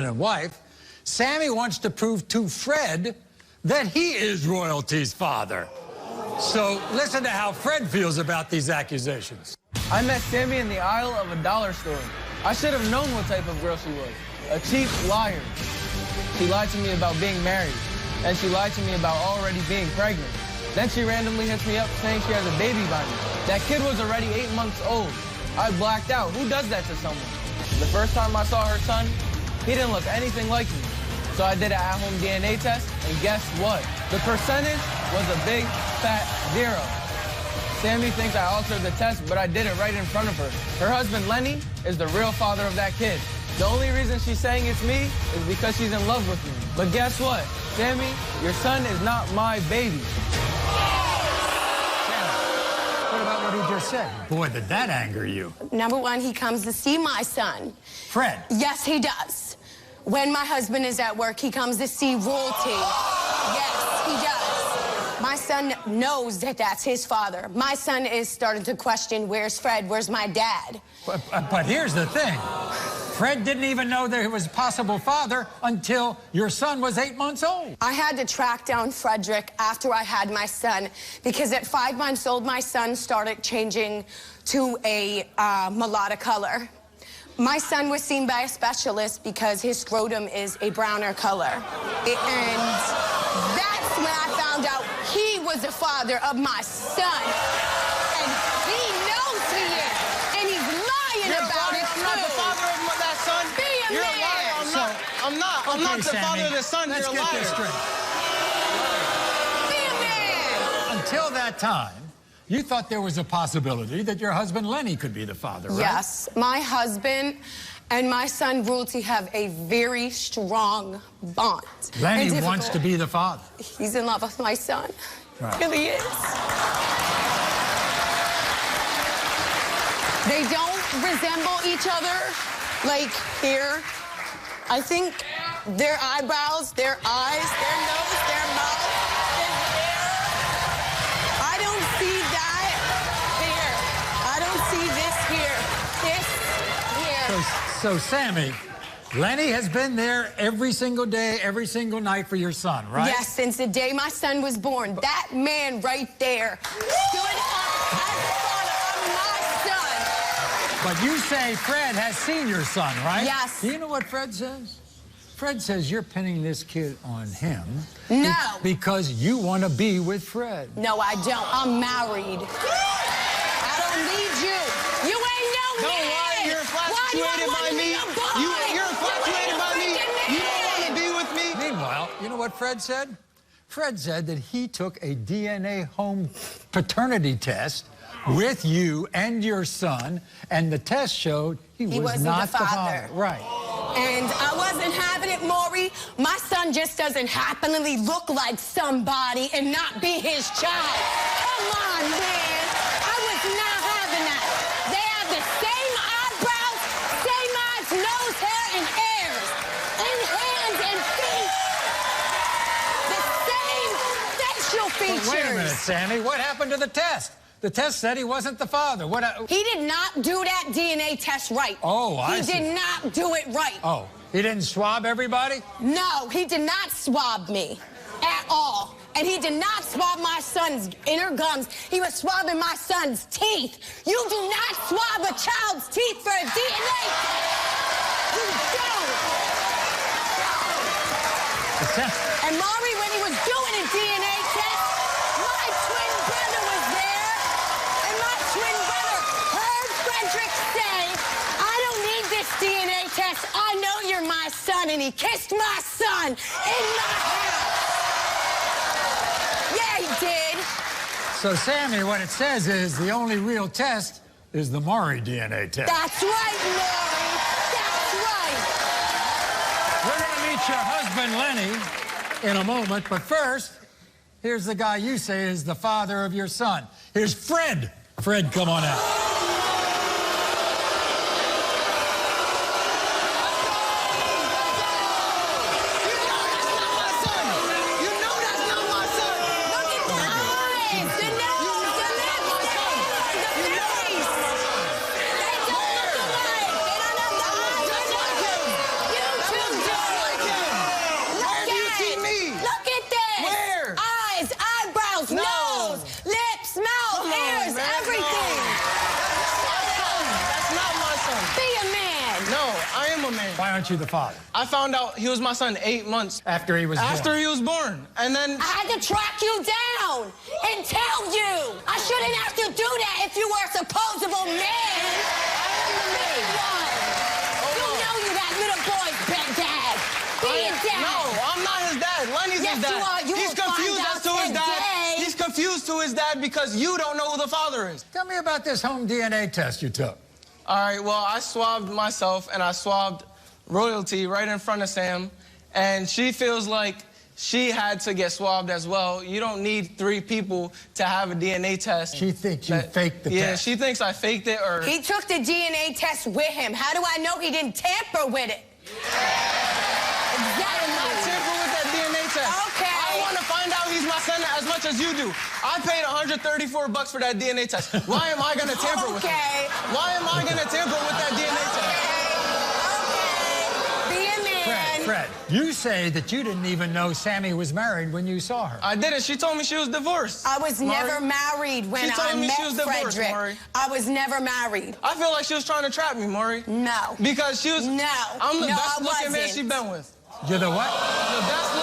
and wife, Sammy wants to prove to Fred that he is royalty's father. So listen to how Fred feels about these accusations. I met Sammy in the aisle of a dollar store. I should have known what type of girl she was. A cheap liar. She lied to me about being married, and she lied to me about already being pregnant. Then she randomly hits me up saying she has a baby by me. That kid was already 8 months old. I blacked out. Who does that to someone? The first time I saw her son, he didn't look anything like me. So I did an at-home DNA test, and guess what? The percentage was a big, fat 0. Sammy thinks I altered the test, but I did it right in front of her. Her husband, Lenny, is the real father of that kid. The only reason she's saying it's me is because she's in love with me. But guess what? Sammy, your son is not my baby. What about what he just said? Boy, did that anger you. Number one, he comes to see my son. Fred. Yes, he does. When my husband is at work, he comes to see royalty. Yes, he does. My son knows that that's his father. My son is starting to question, where's Fred? Where's my dad? But here's the thing. Fred didn't even know there was a possible father until your son was 8 months old. I had to track down Frederick after I had my son because at 5 months old, my son started changing to a mulatto color. My son was seen by a specialist because his scrotum is a browner color. And that's when I found out he was the father of my son. And he knows he is. And he's lying about it, too. I'm not the father of that son. You're a liar. I'm not the father of the son. Let's You're a get liar. this straight. Be a man. Until that time, you thought there was a possibility that your husband Lenny could be the father, right? Yes. My husband and my son, Royalty, have a very strong bond. Lenny wants to be the father. He's in love with my son. Right. Really is. They don't resemble each other, like here. I think their eyebrows, their eyes, their nose, their mouth, their hair. I don't see that here. I don't see this here. This here. So Sammy, Lenny has been there every single day, every single night for your son, right? Yes, since the day my son was born. That man right there stood up as the father of my son. But you say Fred has seen your son, right? Yes. Do you know what Fred says? Fred says you're pinning this kid on him. No. Because you want to be with Fred. No, I don't. I'm married. I don't need you. You ain't no Don't man. lie. You're infatuated by me. You're infatuated by me. You don't want to be with me. Meanwhile, you know what Fred said? Fred said that he took a DNA home paternity test with you and your son, and the test showed he was not the father. Right. And I wasn't having it, Maury. My son just doesn't happily look like somebody and not be his child. Come on, man. I was not having that. They have the same eyebrows, same eyes, nose, hair, and hairs, and hands and feet. The same facial features. But wait a minute, Sammy. What happened to the test? The test said he wasn't the father. He did not do that DNA test right. Oh, I see. He did not do it right. Oh, he didn't swab everybody? No, he did not swab me at all. And he did not swab my son's inner gums. He was swabbing my son's teeth. You do not swab a child's teeth for a DNA. You don't. And Maury, when he was doing a DNA test, my twin brother was there. And my twin brother heard Frederick say, I don't need this DNA test. I know you're my son. And he kissed my son in my house. Yeah, he did. So, Sammy, what it says is the only real test is the Maury DNA test. That's right, Maury. That's right. We're going to meet your husband, Lenny, in a moment. But first, here's the guy you say is the father of your son. Here's Fred. Fred, come on out. You two do. aren't you the father? I found out he was my son 8 months. After he was born? After he was born. And then... I had to track you down and tell you. I shouldn't have to do that if you were a supposable man. You know you that little boy's dad. Be his dad. No, I'm not his dad. Lenny's his dad. Yes, you are. You He's confused as to his dad. He's confused to his dad because you don't know who the father is. Tell me about this home DNA test you took. All right, well, I swabbed myself and I swabbed Royalty right in front of Sam, and she feels like she had to get swabbed as well. You don't need 3 people to have a DNA test. She thinks you faked the test. Yeah, she thinks I faked it or... He took the DNA test with him. How do I know he didn't tamper with it? I did not tamper with that DNA test. Okay. I want to find out he's my son as much as you do. I paid $134 for that DNA test. Why am I going to tamper with it? Why am I going to tamper with that DNA test? Fred, you say that you didn't even know Sammy was married when you saw her. I didn't. She told me she was divorced. I was never married when I met Frederick. Maury. I was never married. I feel like she was trying to trap me, Maury. No. Because she was... No. I'm the best looking man she's been with. You're the what? The best